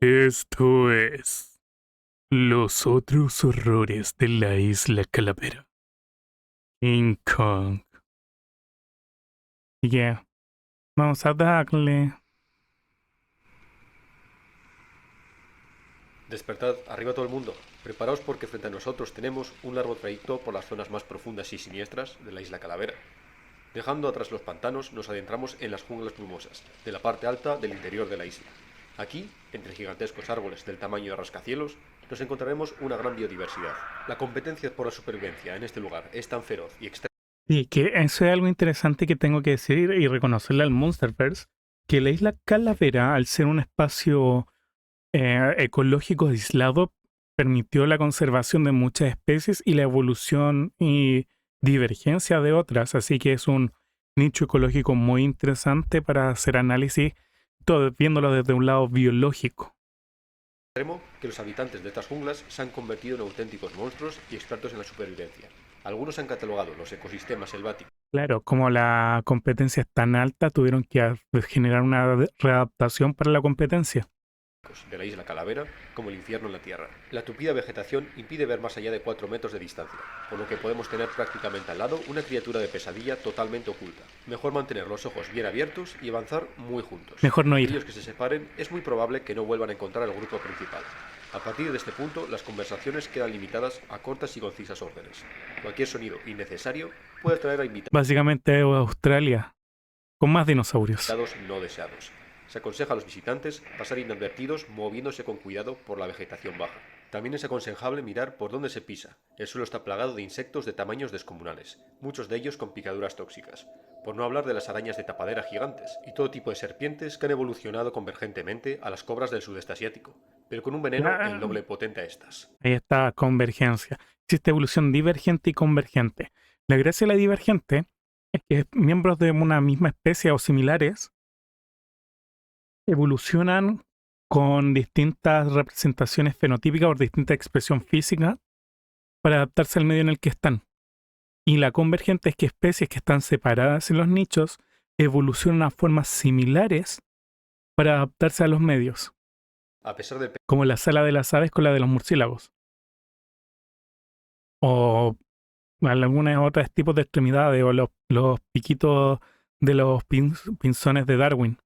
Esto es Los otros horrores de la isla Calavera. King Kong. Yeah, vamos a darle. Despertad, arriba todo el mundo. Preparaos porque frente a nosotros tenemos un largo trayecto por las zonas más profundas y siniestras de la isla Calavera. Dejando atrás los pantanos, nos adentramos en las junglas brumosas, de la parte alta del interior de la isla. Aquí, entre gigantescos árboles del tamaño de rascacielos, nos encontraremos una gran biodiversidad. La competencia por la supervivencia en este lugar es tan feroz y extrema. Sí, que eso es algo interesante que tengo que decir y reconocerle al Monsterverse, que la isla Calavera, al ser un espacio ecológico aislado, permitió la conservación de muchas especies y la evolución y divergencia de otras, así que es un nicho ecológico muy interesante para hacer análisis, todo viéndolo desde un lado biológico. Que los habitantes de estas junglas se han convertido en auténticos monstruos y expertos en la supervivencia. Algunos han catalogado los ecosistemas selváticos Claro, como la competencia es tan alta, tuvieron que generar una readaptación para la competencia. de la isla Calavera como el infierno en la Tierra. La tupida vegetación impide ver más allá de 4 metros de distancia, por lo que podemos tener prácticamente al lado una criatura de pesadilla totalmente oculta. Mejor mantener los ojos bien abiertos y avanzar muy juntos. Mejor no ir. Aquellos que se separen es muy probable que no vuelvan a encontrar al grupo principal. A partir de este punto, las conversaciones quedan limitadas a cortas y concisas órdenes. Cualquier sonido innecesario puede atraer a Básicamente Australia, con más dinosaurios. invitados no deseados. Se aconseja a los visitantes pasar inadvertidos moviéndose con cuidado por la vegetación baja. También es aconsejable mirar por dónde se pisa. El suelo está plagado de insectos de tamaños descomunales, muchos de ellos con picaduras tóxicas. Por no hablar de las arañas de tapadera gigantes y todo tipo de serpientes que han evolucionado convergentemente a las cobras del sudeste asiático, pero con un veneno el doble potente a estas. Ahí está convergencia. Existe evolución divergente y convergente. La gracia de la divergente es que miembros de una misma especie o similares evolucionan con distintas representaciones fenotípicas o distinta expresión física para adaptarse al medio en el que están. Y la convergente es que especies que están separadas en los nichos evolucionan a formas similares para adaptarse a los medios, A pesar del como la sala de las aves con la de los murciélagos, o algunos otros tipos de extremidades, o los piquitos de los pinzones de Darwin.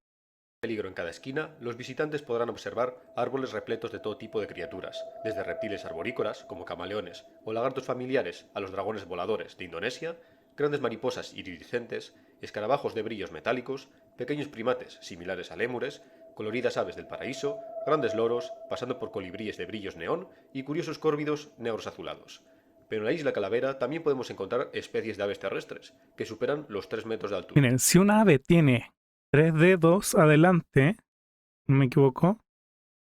peligro en cada esquina, los visitantes podrán observar árboles repletos de todo tipo de criaturas, desde reptiles arborícolas, como camaleones, o lagartos familiares, a los dragones voladores de Indonesia, grandes mariposas iridiscentes, escarabajos de brillos metálicos, pequeños primates similares a lémures, coloridas aves del paraíso, grandes loros, pasando por colibríes de brillos neón y curiosos córvidos negros azulados. Pero en la isla Calavera también podemos encontrar especies de aves terrestres, que superan los 3 metros de altura. Miren, si una ave tiene 3 dedos adelante, no me equivoco,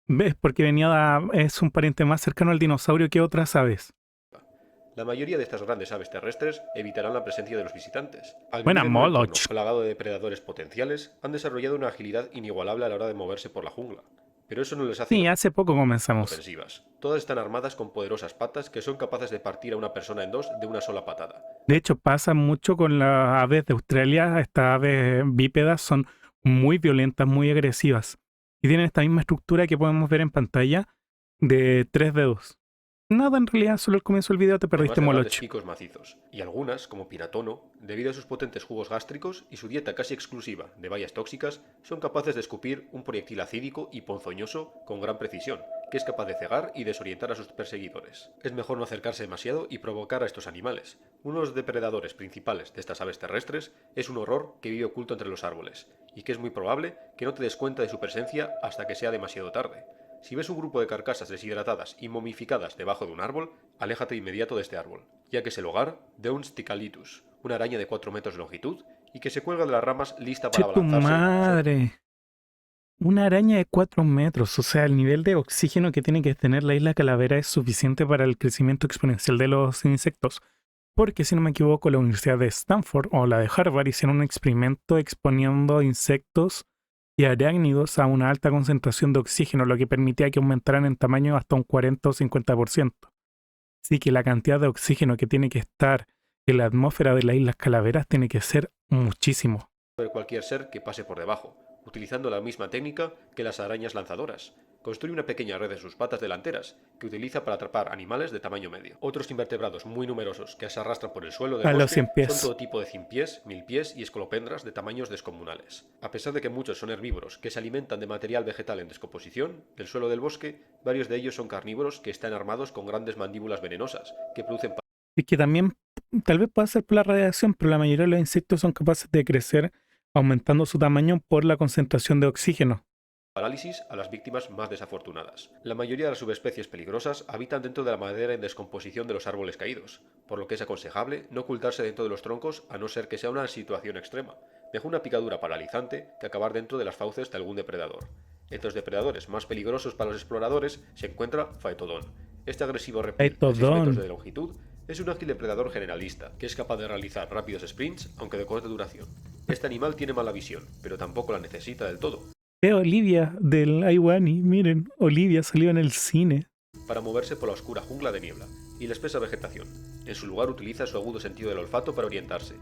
ves porque es un pariente más cercano al dinosaurio que otras aves. La mayoría de estas grandes aves terrestres evitarán la presencia de los visitantes. Al Buena vivir en un entorno Moloch. plagado de depredadores potenciales, han desarrollado una agilidad inigualable a la hora de moverse por la jungla. Pero eso no les hace Sí, hace poco comenzamos. inofensivas. Todas están armadas con poderosas patas que son capaces de partir a una persona en dos de una sola patada. De hecho, pasa mucho con las aves de Australia. Estas aves bípedas son muy violentas, muy agresivas. Y tienen esta misma estructura que podemos ver en pantalla de 3 dedos. Nada, en realidad, solo al comienzo del video te Además perdiste de grandes Moloch. picos macizos, y algunas, como Piratono, debido a sus potentes jugos gástricos y su dieta casi exclusiva de bayas tóxicas, son capaces de escupir un proyectil acídico y ponzoñoso con gran precisión, que es capaz de cegar y desorientar a sus perseguidores. Es mejor no acercarse demasiado y provocar a estos animales. Uno de los depredadores principales de estas aves terrestres es un horror que vive oculto entre los árboles, y que es muy probable que no te des cuenta de su presencia hasta que sea demasiado tarde. Si ves un grupo de carcasas deshidratadas y momificadas debajo de un árbol, aléjate de inmediato de este árbol, ya que es el hogar de un Sticalitus, una araña de 4 metros de longitud y que se cuelga de las ramas lista ¡Che para tu abalanzarse madre! Una araña de 4 metros, o sea, el nivel de oxígeno que tiene que tener la isla Calavera es suficiente para el crecimiento exponencial de los insectos. Porque, si no me equivoco, la Universidad de Stanford o la de Harvard hicieron un experimento exponiendo insectos y arácnidos a una alta concentración de oxígeno, lo que permitía que aumentaran en tamaño hasta un 40 o 50%. Así que la cantidad de oxígeno que tiene que estar en la atmósfera de las Islas Calaveras tiene que ser muchísimo. sobre cualquier ser que pase por debajo, utilizando la misma técnica que las arañas lanzadoras. Construye una pequeña red en sus patas delanteras que utiliza para atrapar animales de tamaño medio. Otros invertebrados muy numerosos que se arrastran por el suelo del A los bosque 100 son pies. todo tipo de cimpiés, milpiés y escolopendras de tamaños descomunales. A pesar de que muchos son herbívoros que se alimentan de material vegetal en descomposición del suelo del bosque, varios de ellos son carnívoros que están armados con grandes mandíbulas venenosas que producen Y que también tal vez pueda ser por la radiación, pero la mayoría de los insectos son capaces de crecer aumentando su tamaño por la concentración de oxígeno. parálisis a las víctimas más desafortunadas. La mayoría de las subespecies peligrosas habitan dentro de la madera en descomposición de los árboles caídos, por lo que es aconsejable no ocultarse dentro de los troncos a no ser que sea una situación extrema. Mejor una picadura paralizante que acabar dentro de las fauces de algún depredador. Entre los depredadores más peligrosos para los exploradores se encuentra Phaetodon. Este agresivo reptil de 6 metros Phaetodon. de longitud es un ágil depredador generalista que es capaz de realizar rápidos sprints aunque de corta duración. Este animal tiene mala visión, pero tampoco la necesita del todo. Olivia del Aiwani, miren, Olivia salió en el cine. Para moverse por la oscura jungla de niebla y la espesa vegetación. En su lugar utiliza su agudo sentido del olfato para orientarse.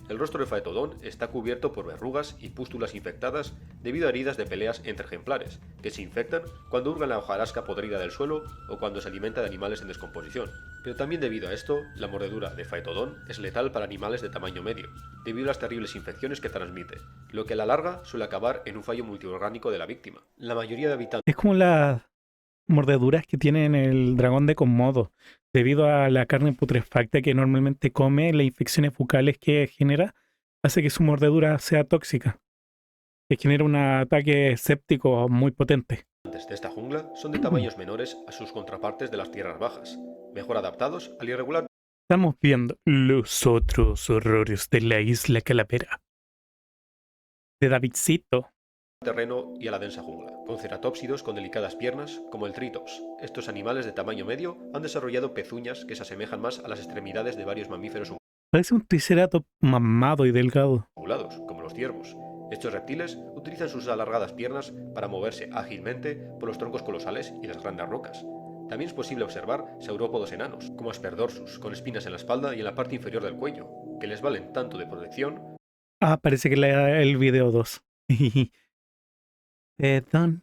El rostro de Phaetodon está cubierto por verrugas y pústulas infectadas debido a heridas de peleas entre ejemplares, que se infectan cuando hurgan la hojarasca podrida del suelo o cuando se alimenta de animales en descomposición. Pero también debido a esto, la mordedura de Phaetodon es letal para animales de tamaño medio, debido a las terribles infecciones que transmite, lo que a la larga suele acabar en un fallo multiorgánico de la víctima. La mayoría de habitantes Es como las mordeduras que tiene el dragón de Komodo. Debido a la carne putrefacta que normalmente come, las infecciones bucales que genera, hace que su mordedura sea tóxica. Que genera un ataque séptico muy potente. de esta jungla son de tamaños menores a sus contrapartes de las tierras bajas, mejor adaptados al irregular Estamos viendo los otros horrores de la isla Calavera. De Davidcito. terreno y a la densa jungla, con ceratópsidos con delicadas piernas como el Tritops. Estos animales de tamaño medio han desarrollado pezuñas que se asemejan más a las extremidades de varios mamíferos Parece un triceratops mamado y delgado. ungulados, como los ciervos. Estos reptiles utilizan sus alargadas piernas para moverse ágilmente por los troncos colosales y las grandes rocas. También es posible observar saurópodos enanos, como Asperdorsus, con espinas en la espalda y en la parte inferior del cuello, que les valen tanto de protección Ah, parece que el video 2. Perdón.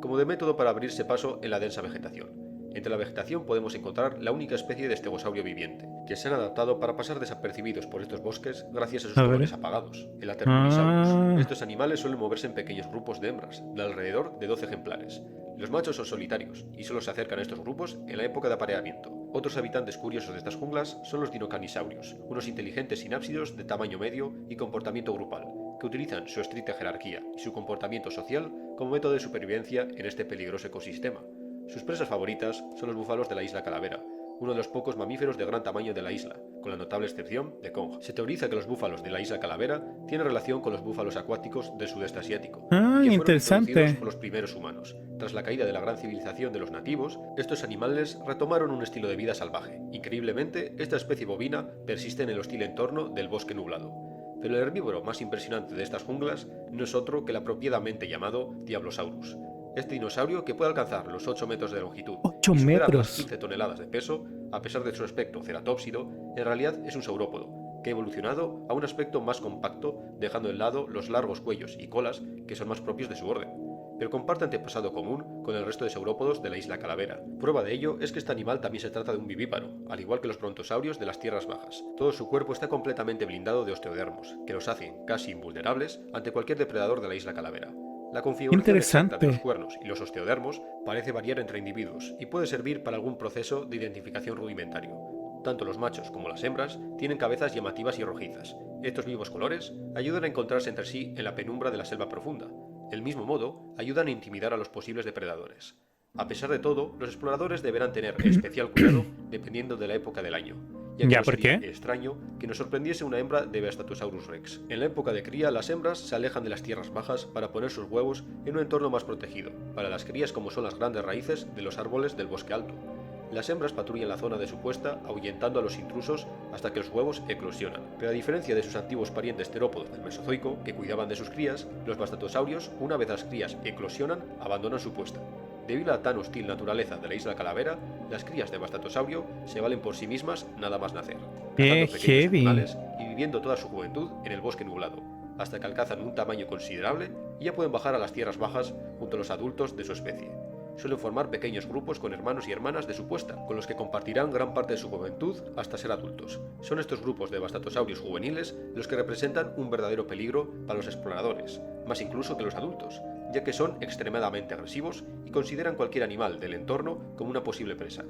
como de método para abrirse paso en la densa vegetación. Entre la vegetación podemos encontrar la única especie de estegosaurio viviente, que se han adaptado para pasar desapercibidos por estos bosques gracias a sus A ver. colores apagados, el Atermurisaurus. Ah. Estos animales suelen moverse en pequeños grupos de hembras, de alrededor de 12 ejemplares. Los machos son solitarios y solo se acercan a estos grupos en la época de apareamiento. Otros habitantes curiosos de estas junglas son los dinocanisaurios, unos inteligentes sinápsidos de tamaño medio y comportamiento grupal, que utilizan su estricta jerarquía y su comportamiento social como método de supervivencia en este peligroso ecosistema. Sus presas favoritas son los búfalos de la isla Calavera, uno de los pocos mamíferos de gran tamaño de la isla, con la notable excepción de Kong. Se teoriza que los búfalos de la isla Calavera tienen relación con los búfalos acuáticos del sudeste asiático, Ah, que fueron interesante. introducidos por los primeros humanos. Tras la caída de la gran civilización de los nativos, estos animales retomaron un estilo de vida salvaje. Increíblemente, esta especie bovina persiste en el hostil entorno del bosque nublado. Pero el herbívoro más impresionante de estas junglas no es otro que el apropiadamente llamado Diablosaurus. Este dinosaurio, que puede alcanzar los 8 metros de longitud 8 y superar las metros. 15 toneladas de peso, a pesar de su aspecto ceratópsido, en realidad es un saurópodo, que ha evolucionado a un aspecto más compacto, dejando de lado los largos cuellos y colas que son más propios de su orden, pero comparte antepasado común con el resto de saurópodos de la isla Calavera. Prueba de ello es que este animal también se trata de un vivíparo, al igual que los brontosaurios de las tierras bajas. Todo su cuerpo está completamente blindado de osteodermos, que los hacen casi invulnerables ante cualquier depredador de la isla Calavera. La configuración exacta de los cuernos y los osteodermos parece variar entre individuos y puede servir para algún proceso de identificación rudimentario. Tanto los machos como las hembras tienen cabezas llamativas y rojizas. Estos vivos colores ayudan a encontrarse entre sí en la penumbra de la selva profunda. Del mismo modo, ayudan a intimidar a los posibles depredadores. A pesar de todo, los exploradores deberán tener especial cuidado dependiendo de la época del año, ya que no ¿por sería qué? extraño que nos sorprendiese una hembra de Bastatosaurus rex. En la época de cría, las hembras se alejan de las tierras bajas para poner sus huevos en un entorno más protegido, para las crías como son las grandes raíces de los árboles del bosque alto. Las hembras patrullan la zona de su puesta ahuyentando a los intrusos hasta que los huevos eclosionan. Pero a diferencia de sus antiguos parientes terópodos del Mesozoico, que cuidaban de sus crías, los bastatosaurios, una vez las crías eclosionan, abandonan su puesta. Debido a la tan hostil naturaleza de la isla Calavera, las crías de bastatosaurio se valen por sí mismas nada más nacer, cazando pequeños animales y viviendo toda su juventud en el bosque nublado, hasta que alcanzan un tamaño considerable y ya pueden bajar a las tierras bajas junto a los adultos de su especie. Suelen formar pequeños grupos con hermanos y hermanas de su puesta, con los que compartirán gran parte de su juventud hasta ser adultos. Son estos grupos de bastatosaurios juveniles los que representan un verdadero peligro para los exploradores, más incluso que los adultos, ya que son extremadamente agresivos y consideran cualquier animal del entorno como una posible presa.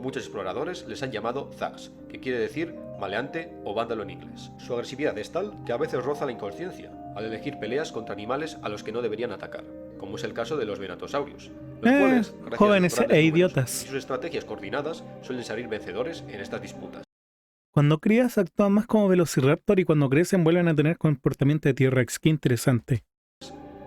Muchos exploradores les han llamado thugs, que quiere decir maleante o vándalo en inglés. Su agresividad es tal que a veces roza la inconsciencia, al elegir peleas contra animales a los que no deberían atacar, como es el caso de los venatosaurios, los cuales, gracias a sus Jóvenes grandes e números idiotas. y sus estrategias coordinadas, suelen salir vencedores en estas disputas. Cuando crías actúan más como Velociraptor y cuando crecen vuelven a tener comportamiento de T-Rex. Qué interesante.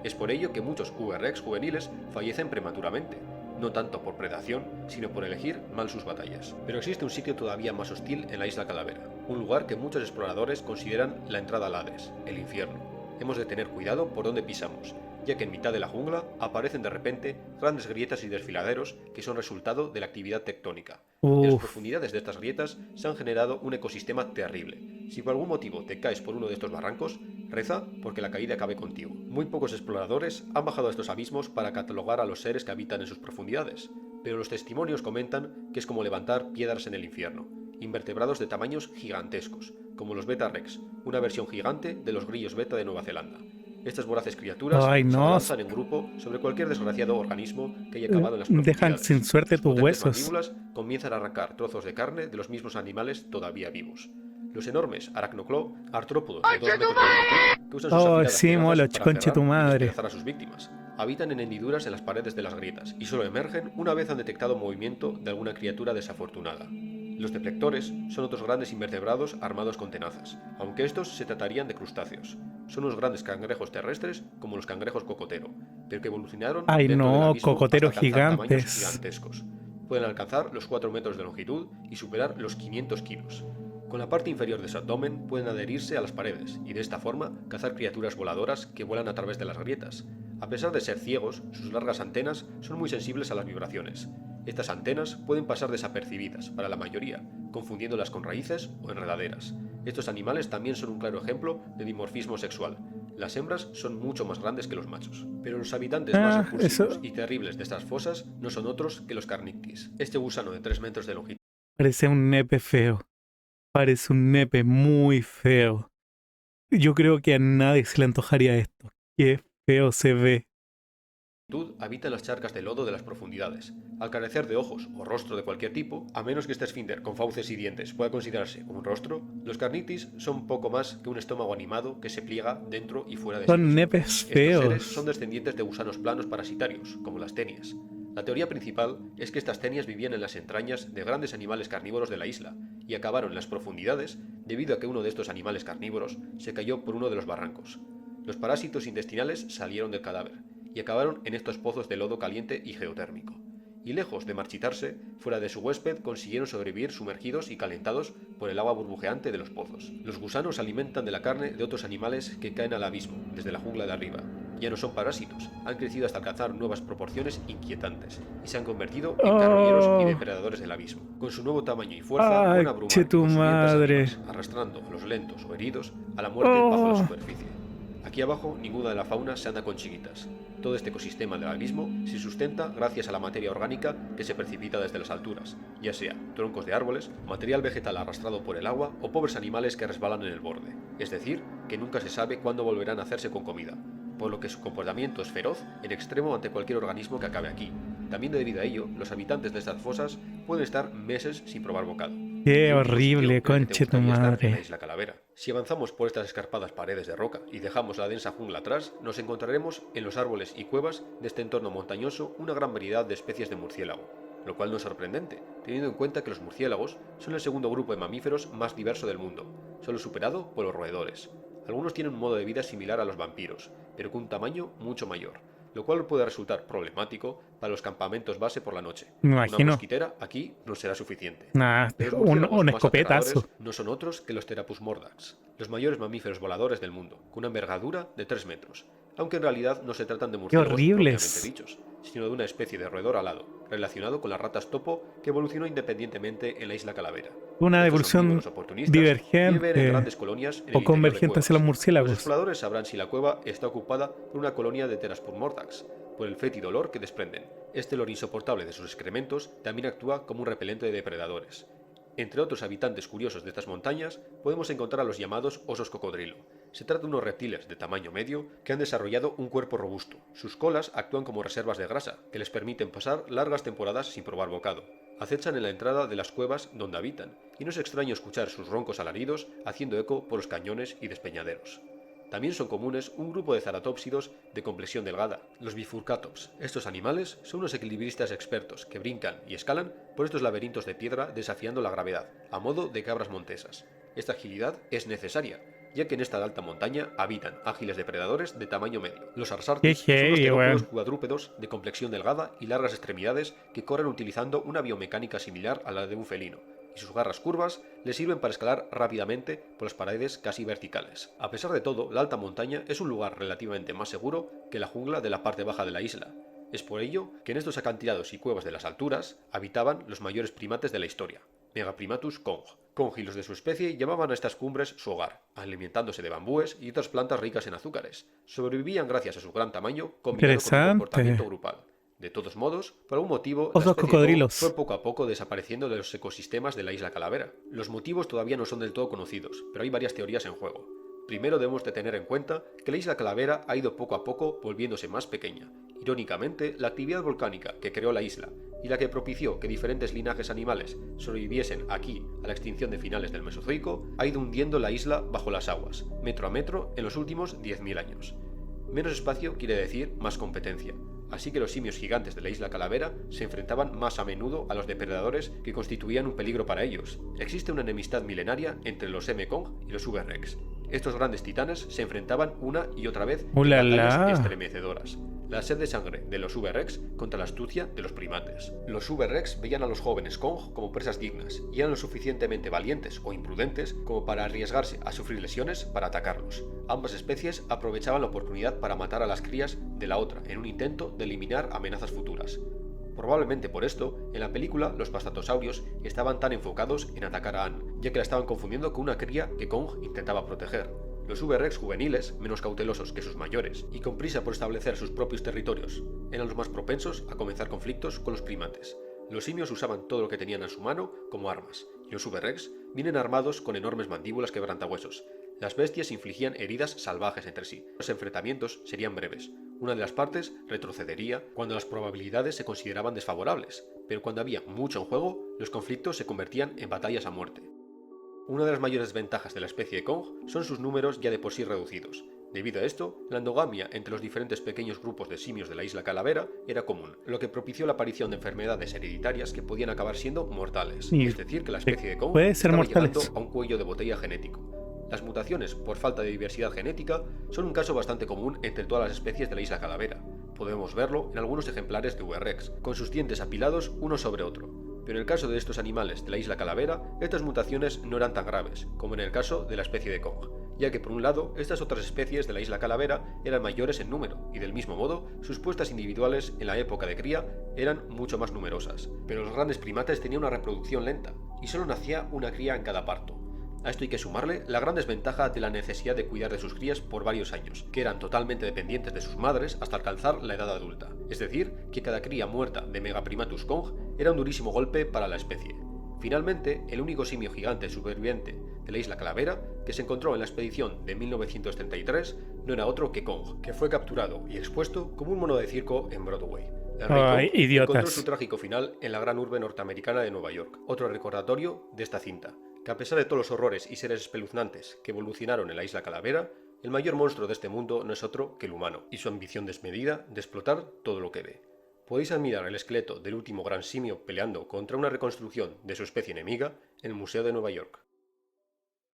Es por ello que muchos VRX juveniles fallecen prematuramente, no tanto por predación, sino por elegir mal sus batallas. Pero existe un sitio todavía más hostil en la isla Calavera, un lugar que muchos exploradores consideran la entrada al Hades, el infierno. Hemos de tener cuidado por dónde pisamos, ya que en mitad de la jungla aparecen de repente grandes grietas y desfiladeros que son resultado de la actividad tectónica. En las profundidades de estas grietas se han generado un ecosistema terrible. Si por algún motivo te caes por uno de estos barrancos, reza porque la caída acabe contigo. Muy pocos exploradores han bajado a estos abismos para catalogar a los seres que habitan en sus profundidades, pero los testimonios comentan que es como levantar piedras en el infierno, invertebrados de tamaños gigantescos, como los Beta Rex, una versión gigante de los grillos beta de Nueva Zelanda. Estas voraces criaturas Ay, se no. abalanzan en grupo sobre cualquier desgraciado organismo que haya acabado en las Dejan profundidades. sin suerte Sus tus potentes huesos. mandíbulas comienzan a arrancar trozos de carne de los mismos animales todavía vivos. Los enormes aracnoclo, artrópodos de 2 metros de longitud, que usan sus Oh, afiladas sí, tenazas Moloch, para conche cerrar tu y madre. despedazar a sus víctimas. Habitan en hendiduras en las paredes de las grietas y solo emergen una vez han detectado movimiento de alguna criatura desafortunada. Los deplectores son otros grandes invertebrados armados con tenazas, aunque estos se tratarían de crustáceos. Son unos grandes cangrejos terrestres como los cangrejos cocotero, pero que evolucionaron Ay, dentro del no, abismo hasta cocoteros alcanzar tamaños gigantes. gigantescos. Pueden alcanzar los 4 metros de longitud y superar los 500 kilos. Con la parte inferior de su abdomen pueden adherirse a las paredes y de esta forma cazar criaturas voladoras que vuelan a través de las grietas. A pesar de ser ciegos, sus largas antenas son muy sensibles a las vibraciones. Estas antenas pueden pasar desapercibidas para la mayoría, confundiéndolas con raíces o enredaderas. Estos animales también son un claro ejemplo de dimorfismo sexual. Las hembras son mucho más grandes que los machos. Pero los habitantes más repulsivos y terribles de estas fosas no son otros que los carnictis. Este gusano de 3 metros de longitud Parece un nepe feo. Parece un nepe muy feo. Yo creo que a nadie se le antojaría esto. Qué feo se ve. habita en las charcas de lodo de las profundidades. Al carecer de ojos o rostro de cualquier tipo, a menos que este esfínter con fauces y dientes pueda considerarse un rostro, los carnitis son poco más que un estómago animado que se pliega dentro y fuera de sí Son mismo. nepes Estos seres feos. son descendientes de gusanos planos parasitarios, como las tenias. La teoría principal es que estas tenias vivían en las entrañas de grandes animales carnívoros de la isla y acabaron en las profundidades debido a que uno de estos animales carnívoros se cayó por uno de los barrancos. Los parásitos intestinales salieron del cadáver y acabaron en estos pozos de lodo caliente y geotérmico. Y lejos de marchitarse, fuera de su huésped consiguieron sobrevivir sumergidos y calentados por el agua burbujeante de los pozos. Los gusanos se alimentan de la carne de otros animales que caen al abismo, desde la jungla de arriba. Ya no son parásitos, han crecido hasta alcanzar nuevas proporciones inquietantes y se han convertido en carroñeros y depredadores del abismo. Con su nuevo tamaño y fuerza, Ay, pueden abrumar che tu con sus dientes madre. arriba, arrastrando a los lentos o heridos a la muerte bajo la superficie. Aquí abajo ninguna de la fauna se anda con chiquitas. Todo este ecosistema del abismo se sustenta gracias a la materia orgánica que se precipita desde las alturas, ya sea troncos de árboles, material vegetal arrastrado por el agua o pobres animales que resbalan en el borde. Es decir, que nunca se sabe cuándo volverán a hacerse con comida, por lo que su comportamiento es feroz en extremo ante cualquier organismo que acabe aquí. También debido a ello, los habitantes de estas fosas pueden estar meses sin probar bocado. Qué El único sitio horrible, en el que te conche tu gustaría estar en la madre. isla Calavera. Si avanzamos por estas escarpadas paredes de roca y dejamos la densa jungla atrás, nos encontraremos en los árboles y cuevas de este entorno montañoso una gran variedad de especies de murciélago, lo cual no es sorprendente, teniendo en cuenta que los murciélagos son el segundo grupo de mamíferos más diverso del mundo, solo superado por los roedores. Algunos tienen un modo de vida similar a los vampiros, pero con un tamaño mucho mayor, lo cual puede resultar problemático para los campamentos base por la noche. Me Una imagino. mosquitera aquí no será suficiente. Nah, Pero los un murciélagos más escopetazo. aterradores no son otros que los Therapus mordax, los mayores mamíferos voladores del mundo, con una envergadura de 3 metros, aunque en realidad no se tratan de murciélagos horribles. propiamente dichos. sino de una especie de roedor alado, relacionado con las ratas topo que evolucionó independientemente en la isla Calavera. Una Estos evolución omnívoros oportunistas viven en divergente grandes colonias en o el interior de convergente hacia los cuevas. Los murciélagos. exploradores sabrán si la cueva está ocupada por una colonia de Theraspur mordax, por el fétido olor que desprenden. Este olor insoportable de sus excrementos también actúa como un repelente de depredadores. Entre otros habitantes curiosos de estas montañas, podemos encontrar a los llamados osos cocodrilo. Se trata de unos reptiles de tamaño medio que han desarrollado un cuerpo robusto. Sus colas actúan como reservas de grasa, que les permiten pasar largas temporadas sin probar bocado. Acechan en la entrada de las cuevas donde habitan, y no es extraño escuchar sus roncos alaridos haciendo eco por los cañones y despeñaderos. También son comunes un grupo de ceratópsidos de complexión delgada, los bifurcatops. Estos animales son unos equilibristas expertos que brincan y escalan por estos laberintos de piedra desafiando la gravedad, a modo de cabras montesas. Esta agilidad es necesaria, ya que en esta alta montaña habitan ágiles depredadores de tamaño medio. Los Qué arsartis son unos heavy, terópodos weón. cuadrúpedos de complexión delgada y largas extremidades que corren utilizando una biomecánica similar a la de un felino, y sus garras curvas le sirven para escalar rápidamente por las paredes casi verticales. A pesar de todo, la alta montaña es un lugar relativamente más seguro que la jungla de la parte baja de la isla. Es por ello que en estos acantilados y cuevas de las alturas habitaban los mayores primates de la historia, Megaprimatus cong. Cong y los de su especie llamaban a estas cumbres su hogar, alimentándose de bambúes y otras plantas ricas en azúcares. Sobrevivían gracias a su gran tamaño combinado con un comportamiento Interesante. grupal. De todos modos, por algún motivo, la Osos especie Kong fue cocodrilos. poco a poco desapareciendo de los ecosistemas de la isla Calavera. Los motivos todavía no son del todo conocidos, pero hay varias teorías en juego. Primero debemos de tener en cuenta que la isla Calavera ha ido poco a poco volviéndose más pequeña. Irónicamente, la actividad volcánica que creó la isla y la que propició que diferentes linajes animales sobreviviesen aquí a la extinción de finales del Mesozoico ha ido hundiendo la isla bajo las aguas, metro a metro, en los últimos 10.000 años. Menos espacio quiere decir más competencia, así que los simios gigantes de la isla Calavera se enfrentaban más a menudo a los depredadores que constituían un peligro para ellos. Existe una enemistad milenaria entre los M-Kong y los V-Rex. Estos grandes titanes se enfrentaban una y otra vez en batallas ¡Ulala! estremecedoras. La sed de sangre de los V-Rex contra la astucia de los primates. Los V-Rex veían a los jóvenes Kong como presas dignas y eran lo suficientemente valientes o imprudentes como para arriesgarse a sufrir lesiones para atacarlos. Ambas especies aprovechaban la oportunidad para matar a las crías de la otra en un intento de eliminar amenazas futuras. Probablemente por esto, en la película los pastatosaurios estaban tan enfocados en atacar a Anne, ya que la estaban confundiendo con una cría que Kong intentaba proteger. Los V-Rex juveniles, menos cautelosos que sus mayores y con prisa por establecer sus propios territorios, eran los más propensos a comenzar conflictos con los primates. Los simios usaban todo lo que tenían a su mano como armas, y los V-Rex vienen armados con enormes mandíbulas quebrantahuesos. Las bestias infligían heridas salvajes entre sí. Los enfrentamientos serían breves. Una de las partes retrocedería cuando las probabilidades se consideraban desfavorables, pero cuando había mucho en juego, los conflictos se convertían en batallas a muerte. Una de las mayores desventajas de la especie de Kong son sus números ya de por sí reducidos. Debido a esto, la endogamia entre los diferentes pequeños grupos de simios de la isla Calavera era común, lo que propició la aparición de enfermedades hereditarias que podían acabar siendo mortales, Y es decir, que la especie de Kong puede ser estaba llegando mortales. a un cuello de botella genético. Las mutaciones por falta de diversidad genética son un caso bastante común entre todas las especies de la isla Calavera. Podemos verlo en algunos ejemplares de V-Rex, con sus dientes apilados uno sobre otro. Pero en el caso de estos animales de la isla Calavera, estas mutaciones no eran tan graves, como en el caso de la especie de Kong, ya que por un lado, estas otras especies de la isla Calavera eran mayores en número, y del mismo modo, sus puestas individuales en la época de cría eran mucho más numerosas. Pero los grandes primates tenían una reproducción lenta, y solo nacía una cría en cada parto. A esto hay que sumarle la gran desventaja de la necesidad de cuidar de sus crías por varios años, que eran totalmente dependientes de sus madres hasta alcanzar la edad adulta. Es decir, que cada cría muerta de Megaprimatus Kong era un durísimo golpe para la especie. Finalmente, el único simio gigante superviviente de la isla Calavera, que se encontró en la expedición de 1933, no era otro que Kong, que fue capturado y expuesto como un mono de circo en Broadway. El rey Ay, Kong encontró su idiotas. trágico final en la gran urbe norteamericana de Nueva York, otro recordatorio de esta cinta, que a pesar de todos los horrores y seres espeluznantes que evolucionaron en la isla Calavera, el mayor monstruo de este mundo no es otro que el humano, y su ambición desmedida de explotar todo lo que ve. Podéis admirar el esqueleto del último gran simio peleando contra una reconstrucción de su especie enemiga en el Museo de Nueva York.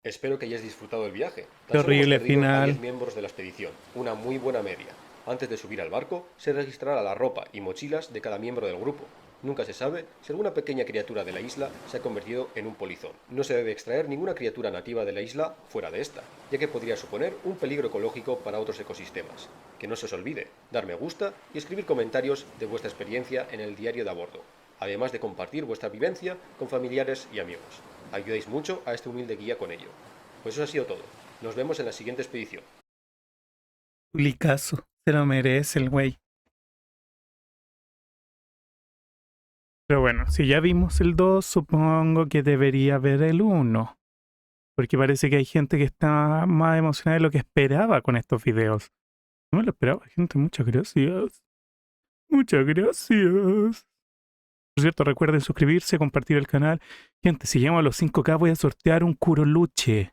Espero que hayáis disfrutado del viaje. Qué Tan solo hemos horrible perdido a 10 final. miembros de la expedición, una muy buena media. Antes de subir al barco, se registrará la ropa y mochilas de cada miembro del grupo. Nunca se sabe si alguna pequeña criatura de la isla se ha convertido en un polizón. No se debe extraer ninguna criatura nativa de la isla fuera de esta, ya que podría suponer un peligro ecológico para otros ecosistemas. Que no se os olvide dar me gusta y escribir comentarios de vuestra experiencia en el diario de a bordo, además de compartir vuestra vivencia con familiares y amigos. Ayudáis mucho a este humilde guía con ello. Pues eso ha sido todo. Nos vemos en la siguiente expedición. Licazo, se lo merece el güey. Pero bueno, si ya vimos el 2, supongo que debería ver el 1. Porque parece que hay gente que está más emocionada de lo que esperaba con estos videos. No me lo esperaba, gente. Muchas gracias. Muchas gracias. Por cierto, recuerden suscribirse, compartir el canal. Gente, si llegamos a los 5K voy a sortear un Curoluche.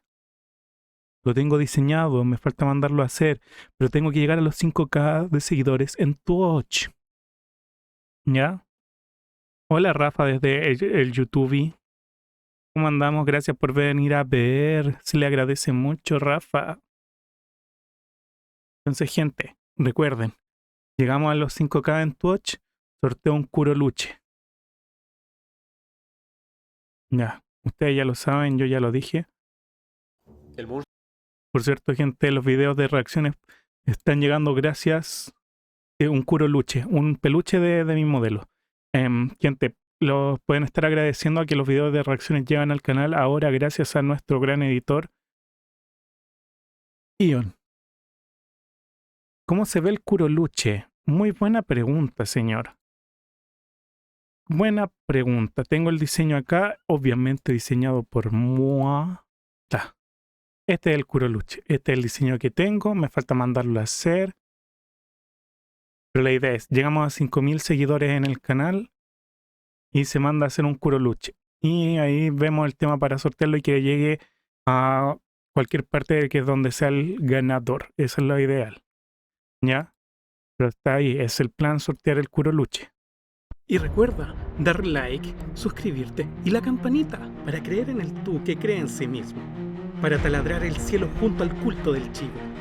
Lo tengo diseñado, me falta mandarlo a hacer. Pero tengo que llegar a los 5K de seguidores en Twitch. ¿Ya? Hola Rafa desde el YouTube. ¿Cómo andamos? Gracias por venir a ver. Se le agradece mucho, Rafa. Entonces, gente, recuerden, llegamos a los 5K en Twitch, sorteo un Curoluche. Ya, ustedes ya lo saben, yo ya lo dije. El monstruo. Por cierto, gente, los videos de reacciones están llegando gracias a un Curoluche, un peluche de mi modelo. Gente, los pueden estar agradeciendo a que los videos de reacciones llegan al canal ahora gracias a nuestro gran editor, Ion. ¿Cómo se ve el Curoluche? Muy buena pregunta, señor. Buena pregunta. Tengo el diseño acá, obviamente diseñado por moi. Este es el Curoluche. Este es el diseño que tengo. Me falta mandarlo a hacer. Pero la idea es, llegamos a 5000 seguidores en el canal y se manda a hacer un Curoluche. Y ahí vemos el tema para sortearlo y que llegue a cualquier parte que es donde sea el ganador. Eso es lo ideal. ¿Ya? Pero está ahí. Es el plan, sortear el Curoluche. Y recuerda, dar like, suscribirte y la campanita para creer en el tú que cree en sí mismo. Para taladrar el cielo junto al culto del chivo.